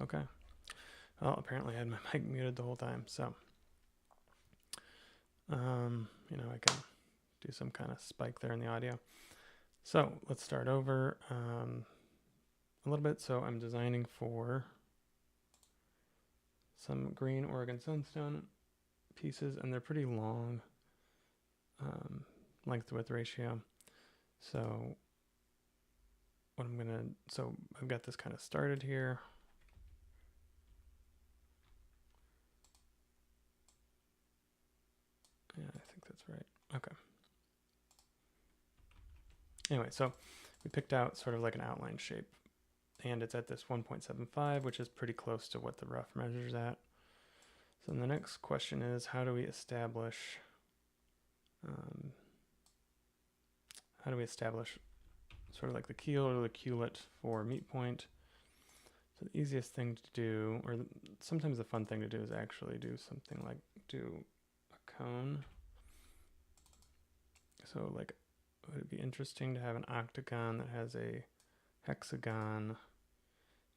Okay. Well, apparently I had my mic muted the whole time, so I can do some kind of spike there in the audio. So let's start over a little bit. So I'm designing for some green Oregon Sunstone pieces, and they're pretty long length to width ratio. So I've got this kind of started here. Yeah, I think that's right. Okay. Anyway, so we picked out sort of like an outline shape, and it's at this 1.75, which is pretty close to what the rough measures at. So the next question is, how do we establish sort of like the keel or the culet for meet point? So the easiest thing to do, or sometimes the fun thing to do, is actually do something like do a cone. So like, would it be interesting to have an octagon that has a hexagon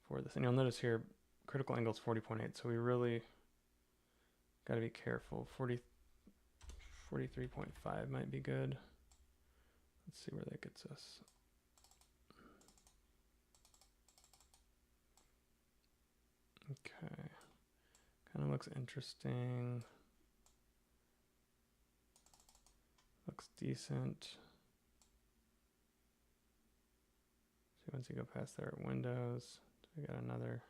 for this? And you'll notice here, critical angle is 40.8, so we really got to be careful. 43.5 might be good. Let's see where that gets us. Okay. Kind of looks interesting. Looks decent. See, once you go past there at windows, we got another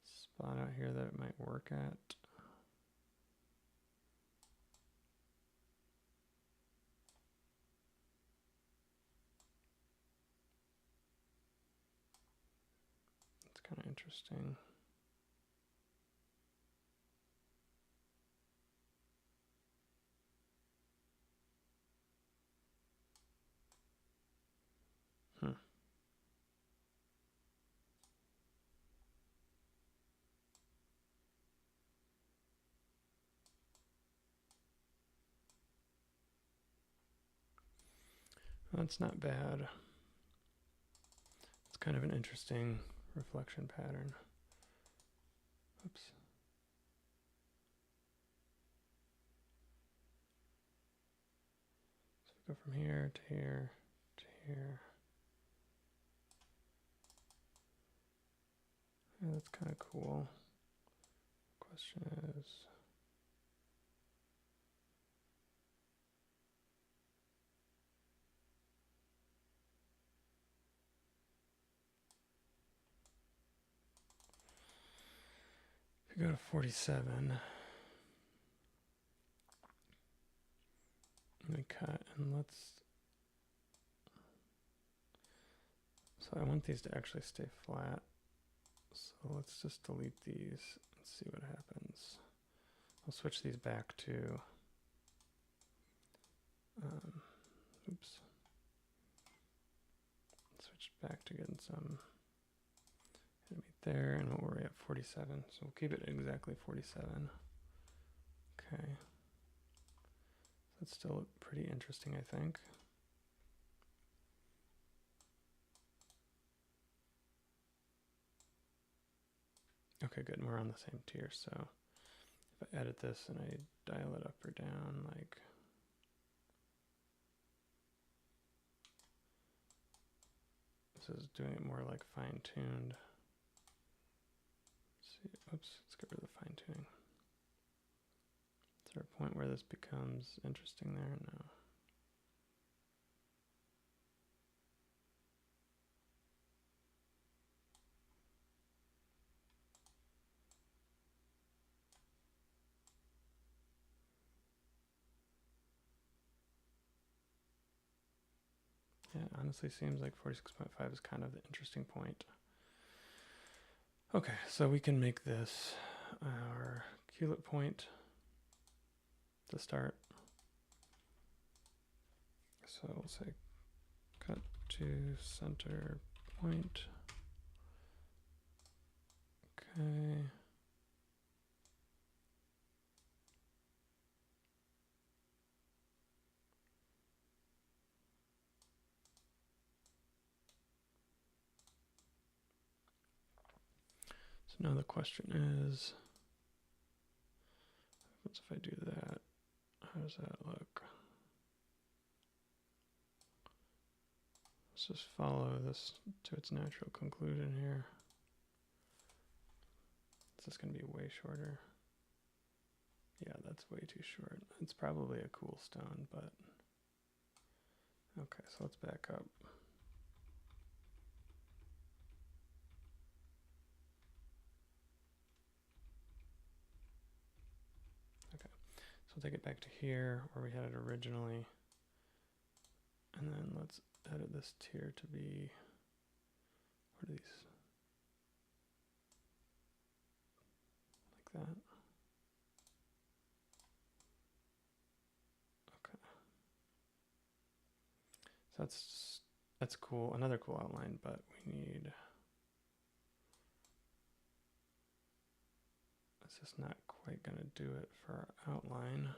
spot out here that it might work at. It's kind of interesting. That's not bad. It's kind of an interesting reflection pattern. Oops. So we go from here to here to here. Yeah, that's kind of cool. Question is, if you go to 47, and we cut, and so I want these to actually stay flat. So let's just delete these and see what happens. I'll switch these back to, oops. Switch back to getting some meet there, and what were we at? 47. So we'll keep it exactly 47. Okay. That's still pretty interesting, I think. Okay, good. And we're on the same tier. So if I edit this and I dial it up or down, like, this is doing it more like fine-tuned. See, oops, let's get rid of the fine-tuning. Is there a point where this becomes interesting there? No. Yeah, it honestly seems like 46.5 is kind of the interesting point. Okay, so we can make this our culet point to start. So we'll say cut to center point. Okay. So now the question is, what if I do that? How does that look? Let's just follow this to its natural conclusion here. Is this going to be way shorter? Yeah, that's way too short. It's probably a cool stone, but okay, so let's back up. Okay, so we'll take it back to here where we had it originally. And then let's edit this tier to be, what are these? Like that. Okay. So that's cool. Another cool outline, but we need, it's just not quite gonna do it for our outline.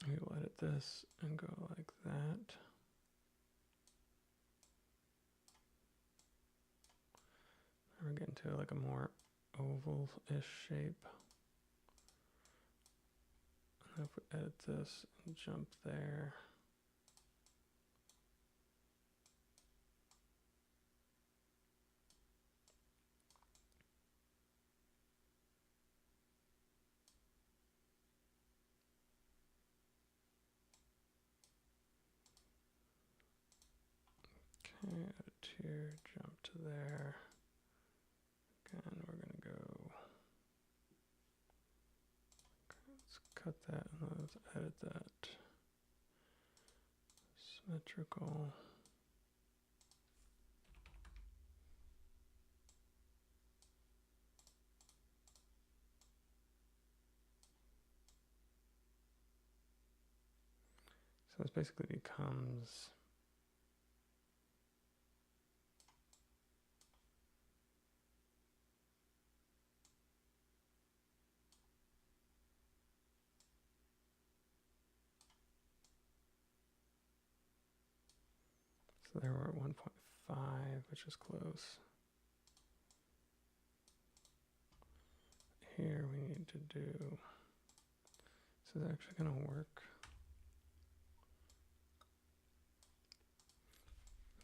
We will edit this and go like that. We're getting to like a more oval-ish shape. And if we edit this and jump there. Okay, edit here, jump to there. Again, we're gonna go, okay, let's cut that and let's edit that. Symmetrical. So this basically becomes, so there we're at 1.5, which is close. Here we need to do, this is actually gonna work.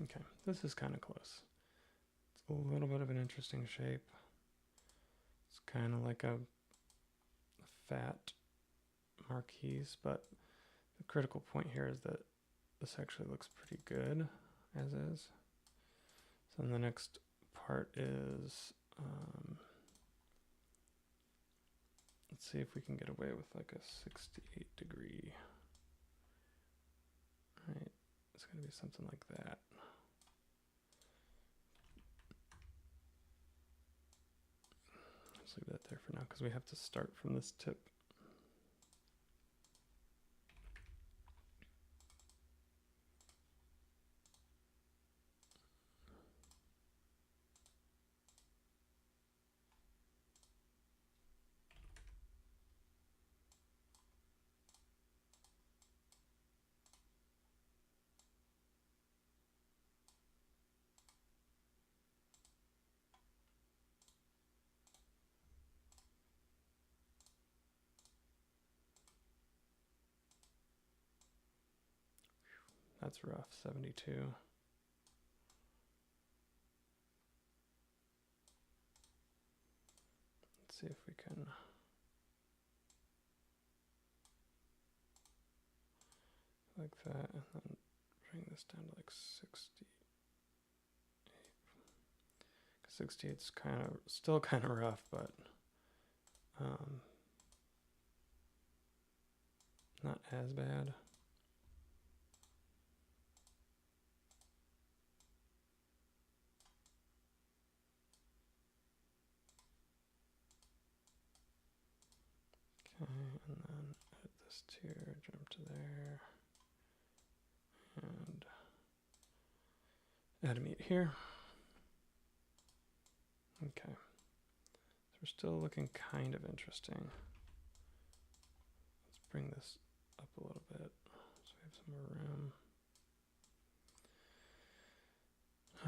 Okay, this is kind of close. It's a little bit of an interesting shape. It's kind of like a fat marquise, but the critical point here is that this actually looks pretty good as is. So then the next part is, let's see if we can get away with like a 68 degree. Right, it's gonna be something like that. Let's leave that there for now because we have to start from this tip. That's rough, 72. Let's see if we can like that and then bring this down to like 68. 68's kind of still kind of rough, but not as bad. this here, jump to there, and add a meet here. Okay, so we're still looking kind of interesting. Let's bring this up a little bit so we have some more room.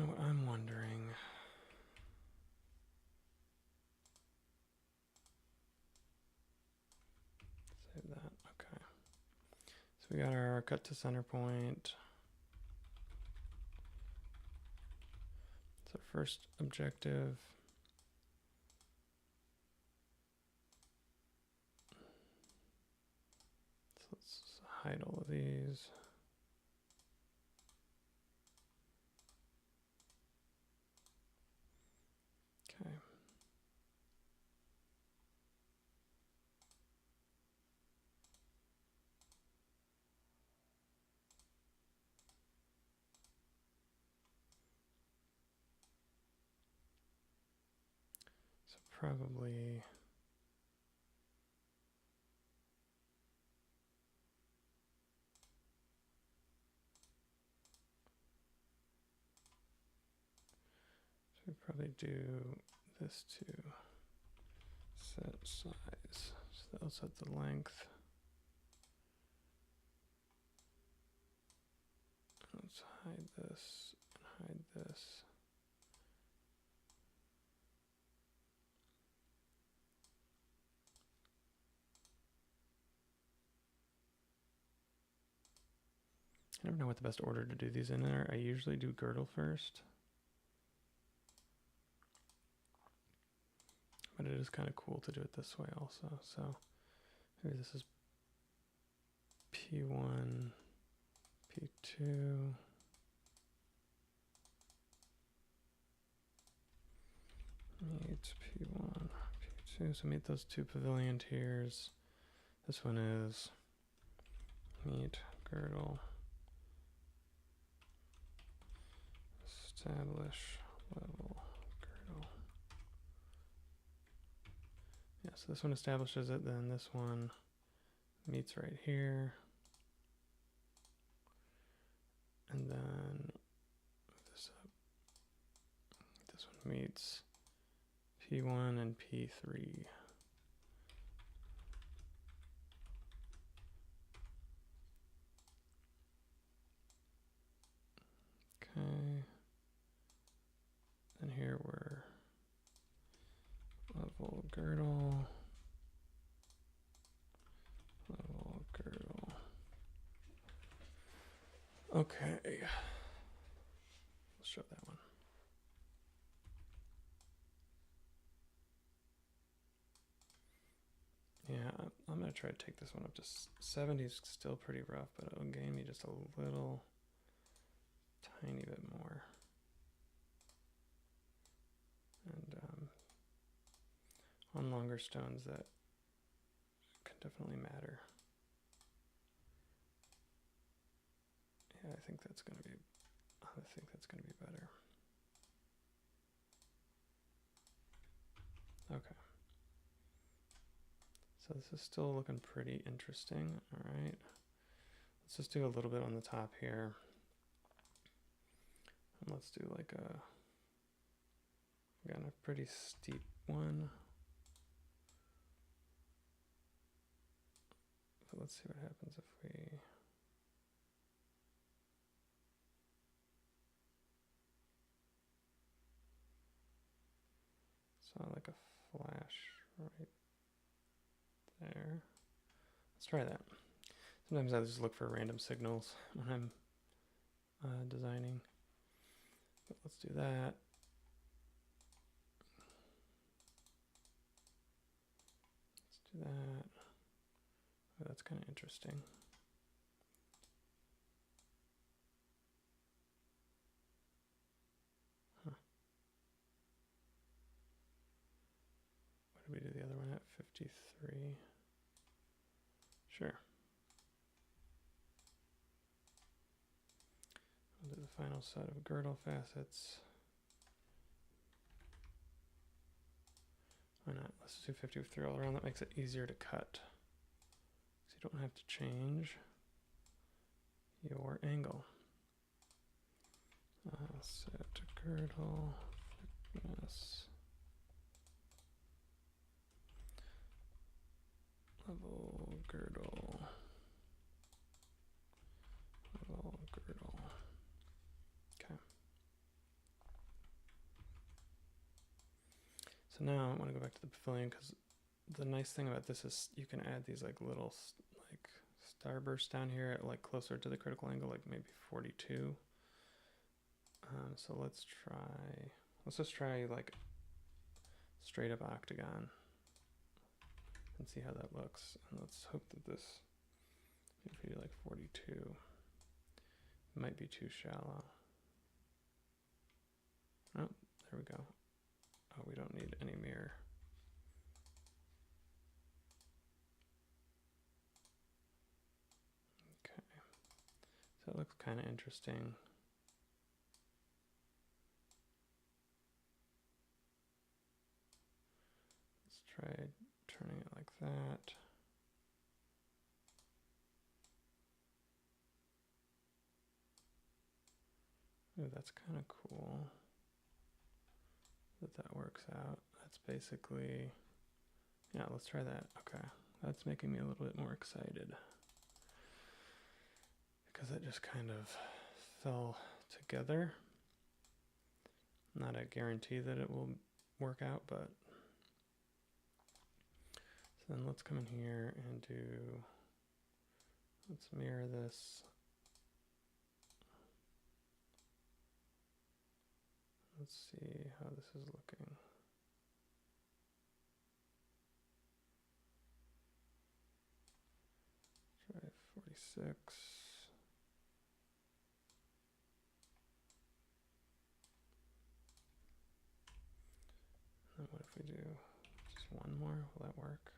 What I'm wondering, save that, okay. So we got our cut to center point. It's our first objective. So let's hide all of these. Okay. So probably do this too. Set size. So that'll set the length. Let's hide this and hide this. I never know what the best order to do these in are. I usually do girdle first. But it is kind of cool to do it this way also. So maybe this is P1, P2. Meet P1, P2. So meet those two pavilion tiers. This one is meet girdle. Establish level girdle. Yeah, so this one establishes it, then this one meets right here. And then move this up. This one meets P1 and P3. Okay. And here we're level girdle. Level girdle. Okay. Let's show that one. Yeah, I'm going to try to take this one up to 70. Is still pretty rough, but it'll gain me just a little tiny bit more. And on longer stones, that can definitely matter. Yeah, I think that's going to be better. Okay. So this is still looking pretty interesting. All right. Let's just do a little bit on the top here. And let's do like again, a pretty steep one. So let's see what happens if we saw like a flash right there. Let's try that. Sometimes I just look for random signals when I'm designing. But let's do that. Let's do that. Oh, that's kind of interesting. Huh. What did we do the other one at? 53. Sure. We'll do the final set of girdle facets. Why not? Let's do 53 all around. That makes it easier to cut. So you don't have to change your angle. Set girdle thickness level girdle level girdle. Okay. So now I want to go back to the pavilion because the nice thing about this is you can add these like little like starbursts down here at like closer to the critical angle, like maybe 42. So let's just try like straight up octagon and see how that looks. And let's hope that this, if we do like 42, might be too shallow. Oh, there we go. Oh, we don't need any mirror. Okay, so it looks kind of interesting. Let's try turning it like that. Ooh, that's kind of cool that works out. That's basically, yeah, let's try that. Okay, that's making me a little bit more excited because it just kind of fell together. Not a guarantee that it will work out, but so then let's come in here and let's mirror this. Let's see how this is looking. Try 46. And what if we do just one more? Will that work?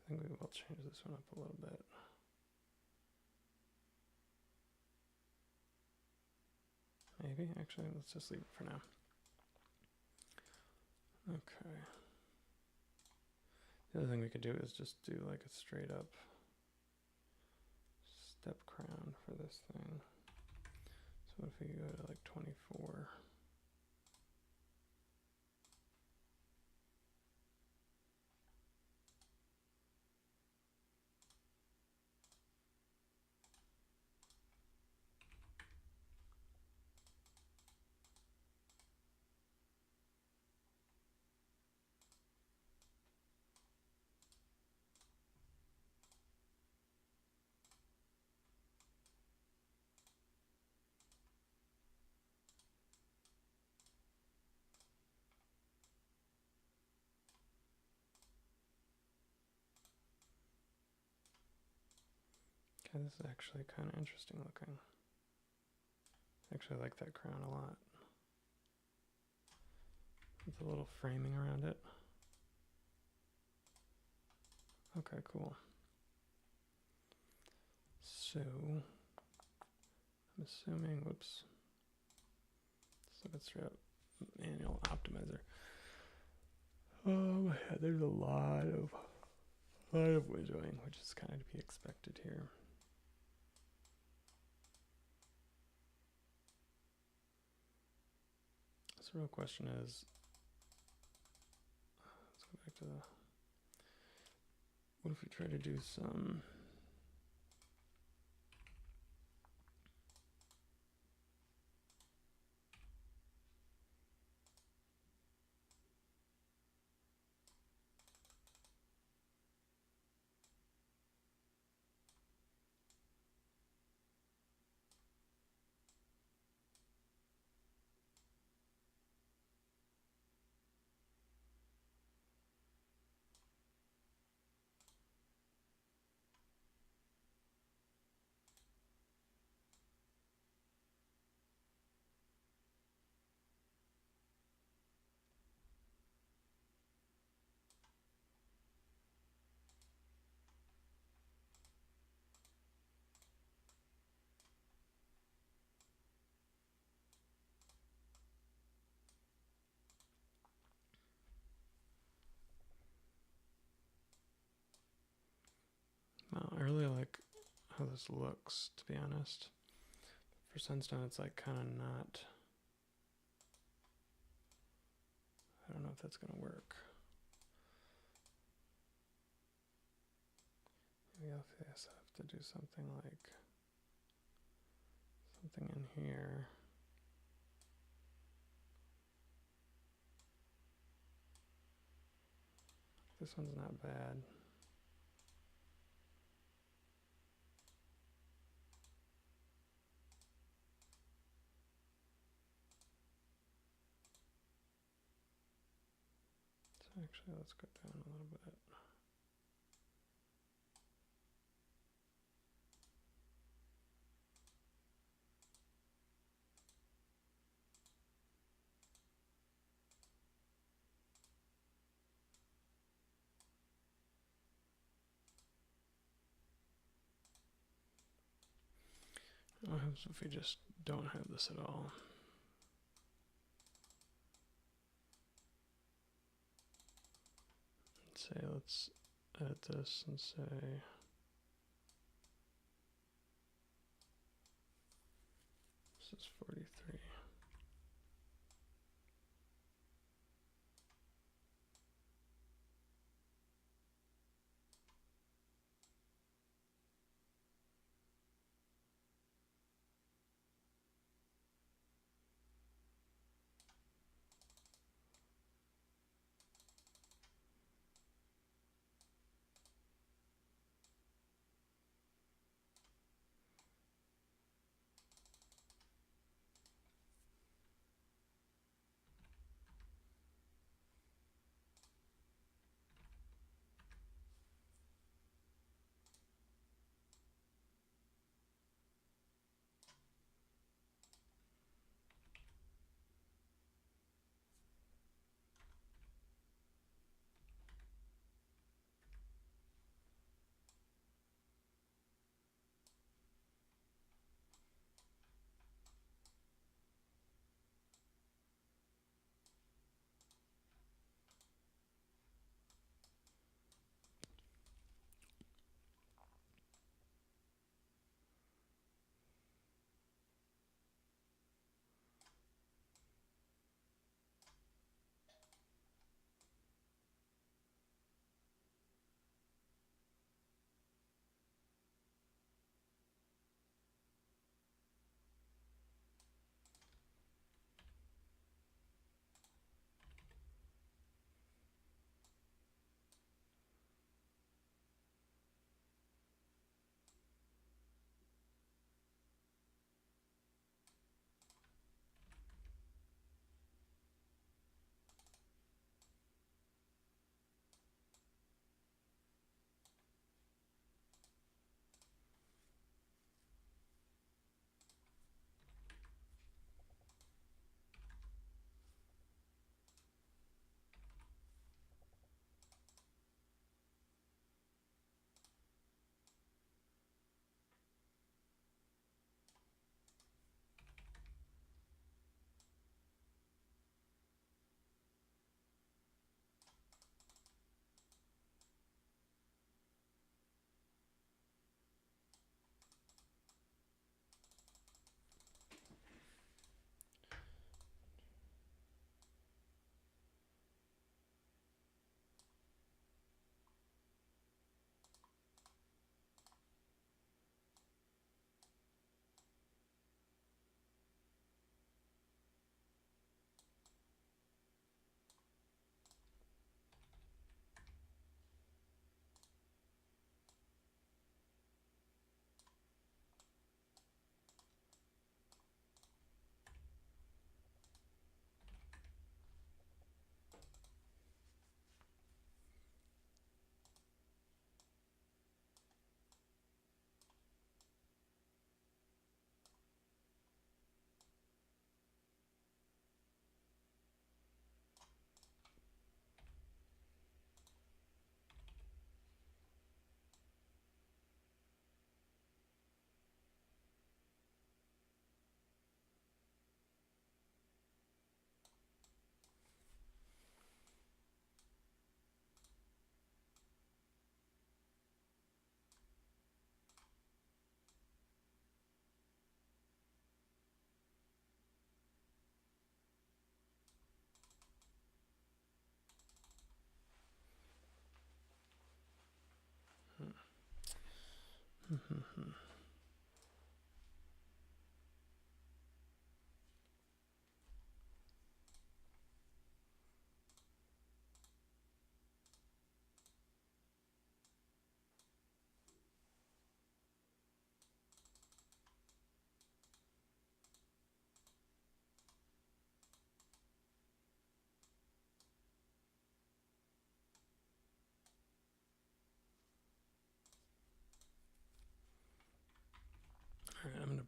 I think we will change this one up a little bit. Maybe, actually, let's just leave it for now. Okay. The other thing we could do is just do like a straight up step crown for this thing. So if we go to like 24. Okay, this is actually kind of interesting looking. Actually, I like that crown a lot. With a little framing around it. Okay, cool. So, I'm assuming, whoops. Let's look at straight up manual optimizer. Yeah, there's a lot of windowing, which is kind of to be expected here. So the real question is, to the... What if we try to do some... Well, I really like how this looks, to be honest. For Sunstone, it's like kind of not... I don't know if that's going to work. Maybe I'll have to do something like... something in here. This one's not bad. So actually, let's go down a little bit. What happens if we just don't have this at all? Let's edit this and say this is 43.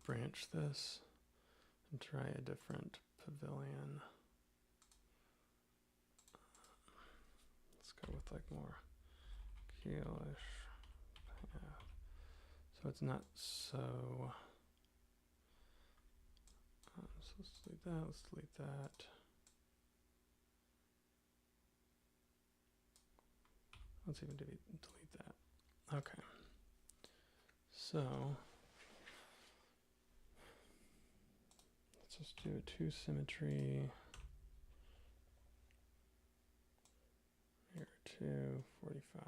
branch this and try a different pavilion. Let's go with like more keelish. Yeah. So it's not so. So let's delete that. Let's delete that. Let's even delete that. Okay. So let's just do a 2 symmetry. Here, 2, 45.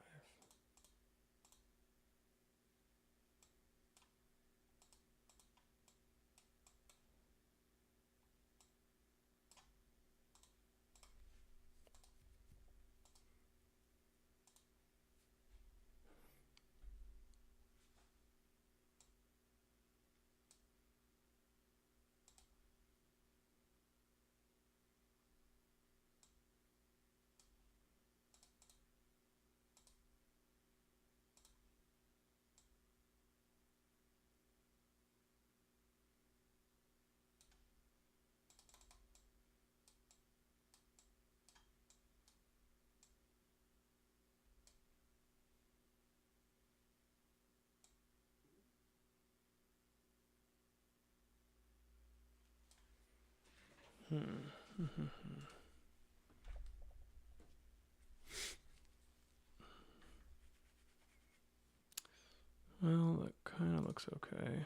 Well, that kind of looks okay.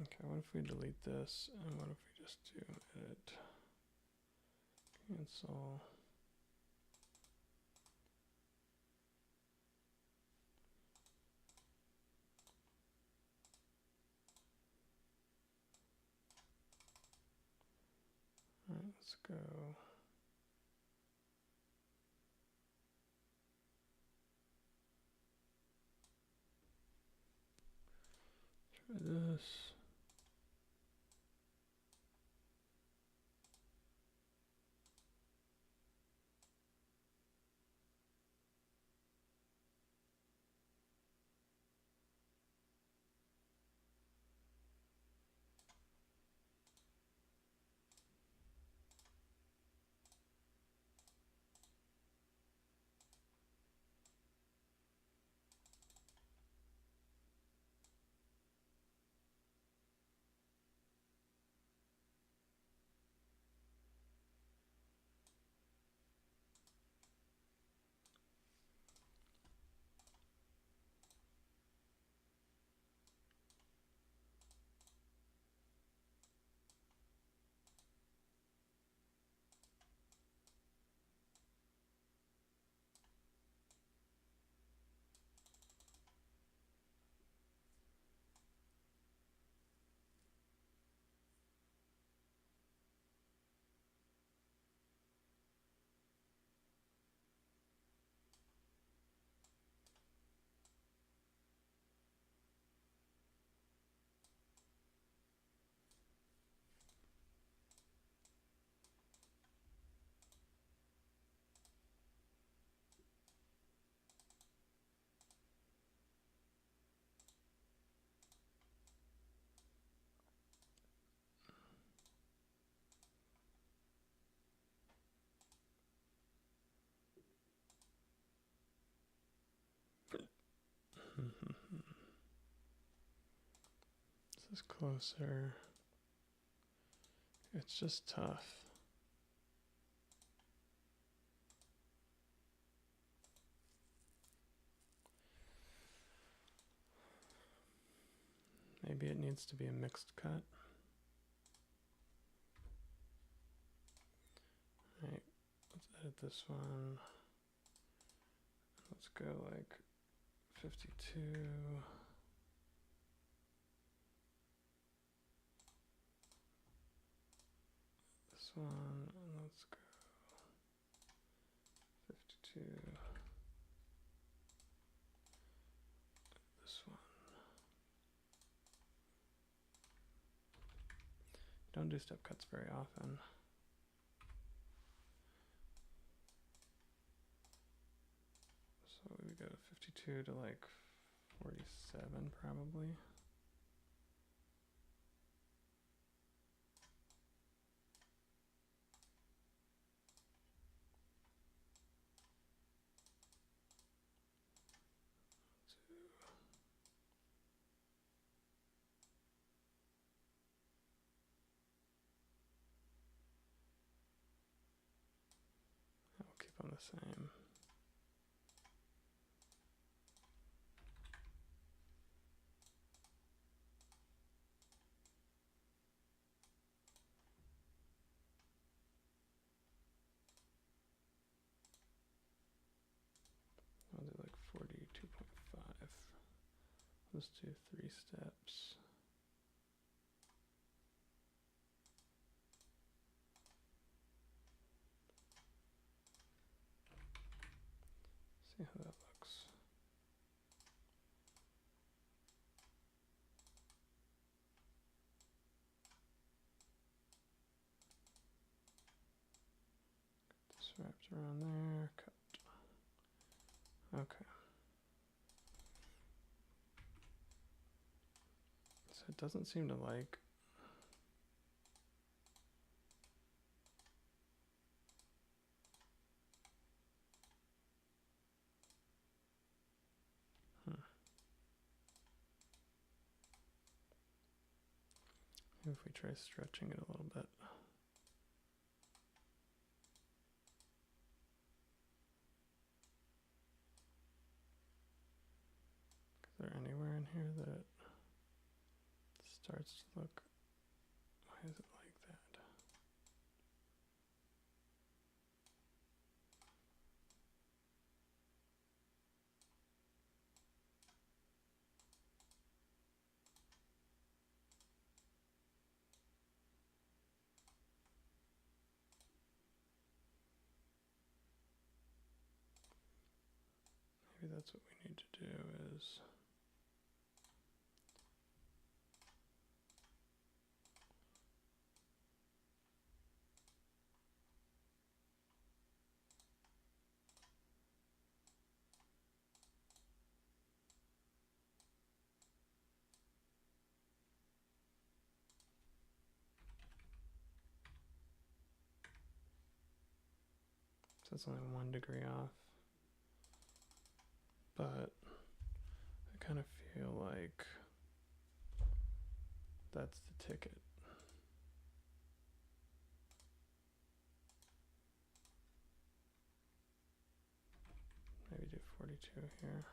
Okay, what if we delete this? And what if we just do edit, cancel. All right, let's go. Try this. This is closer. It's just tough. Maybe it needs to be a mixed cut. All right, let's edit this one. Let's go like 52. This one, and let's go 52. This one. Don't do step cuts very often. 42 to like 47 probably. I'll keep them the same. I'll do like 42.5. Let's do 3 steps. See how that looks. Get this wrapped around there. Cut. Okay. So it doesn't seem to like. Maybe if we try stretching it a little bit. Is there anywhere in here that it starts to look? Why is it like that? Maybe that's what we need to do is so it's only 1 degree off. But I kind of feel like that's the ticket. Maybe do 42 here.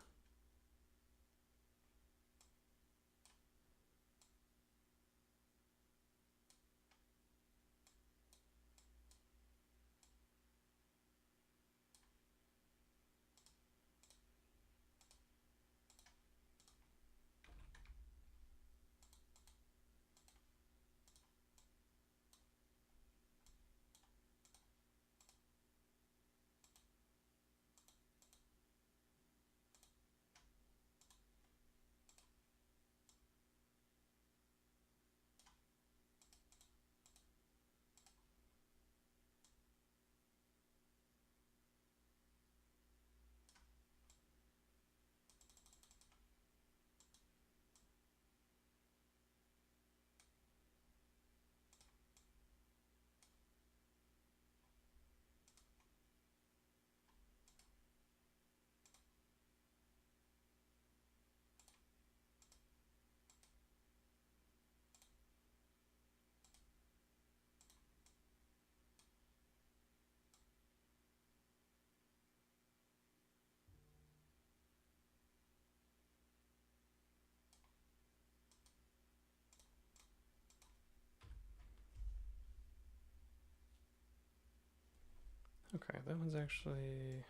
Okay, that one's actually,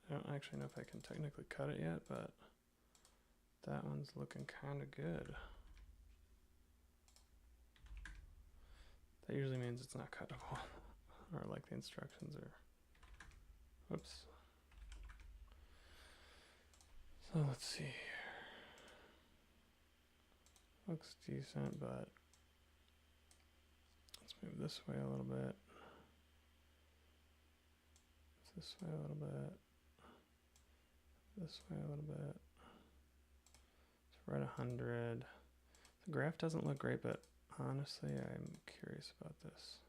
I don't actually know if I can technically cut it yet, but that one's looking kind of good. That usually means it's not cuttable, or like the instructions are, whoops. So let's see here. Looks decent, but let's move this way a little bit. This way a little bit. this way a little bit. It's right 100. The graph doesn't look great, but honestly, I'm curious about this.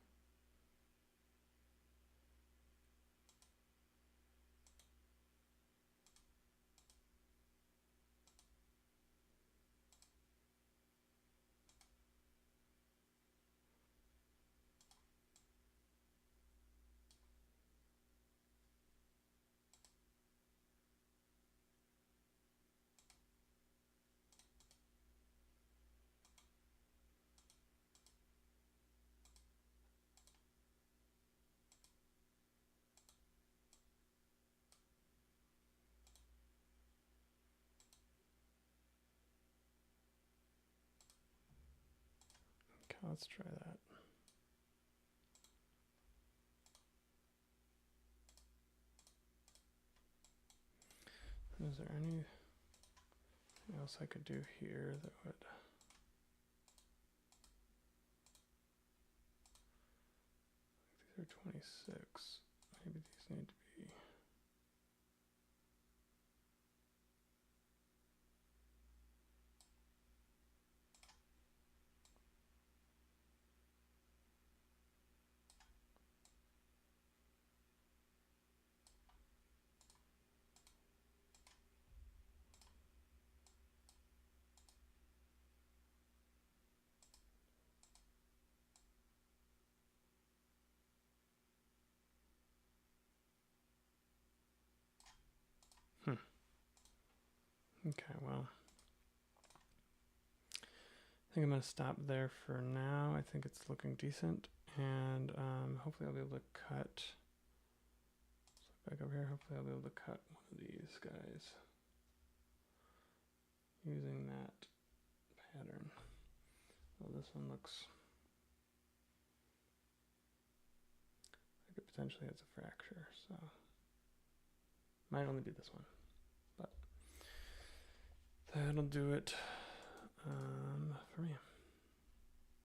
Okay, let's try that. Is there anything else I could do here that would... These are 26. Maybe these need to be... Okay, well, I think I'm going to stop there for now. I think it's looking decent, and hopefully I'll be able to cut. Let's look back over here. Hopefully I'll be able to cut one of these guys using that pattern. Well, this one looks like it potentially has a fracture, so might only be this one, but that'll do it.